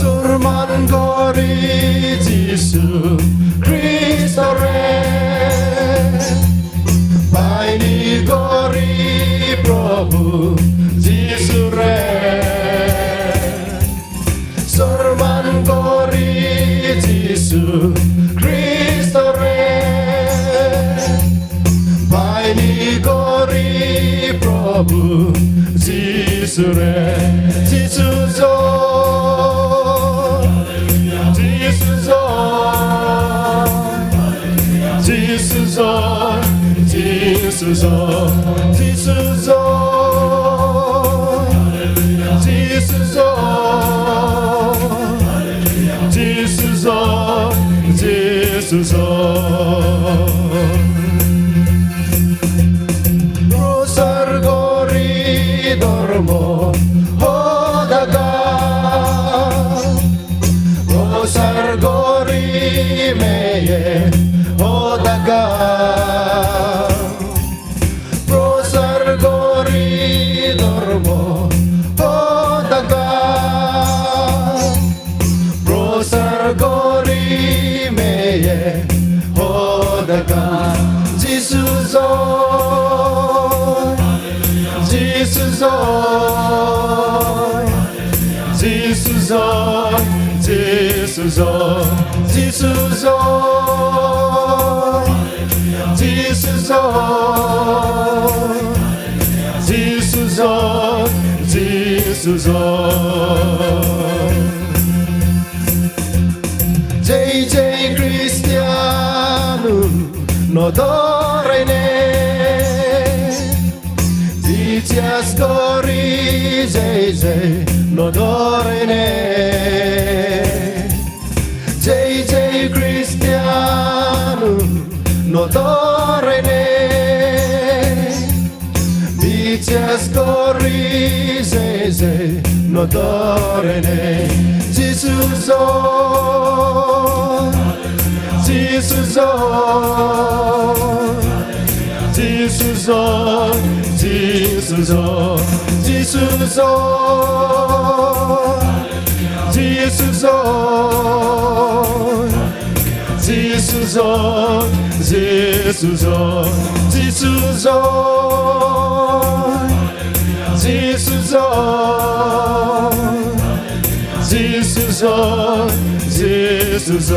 수많은 거리 지수 그리스도래 바이니 거리 프로부 지수래 수많은 거리 지수 그리스도래 바이니 거리 프로부 지수래 지수죠 로살고리 dormo 오다가 로살고리 매에 오다가 로살고리 dormo 오다가 로살고리 매에 오다가 지수소 지수소 지수소 지수소 지수소 지수소 지수소 지수소 JJ Cristiano Nodorene Dicias Cori JJ Nodorene JJ Cristiano Nodorene Dicias Cori JJ Nodorene 지수소 지수소 지수소 지수소 지수소 지수소 지수소 지수소 지수소 지수소 지수소 지수소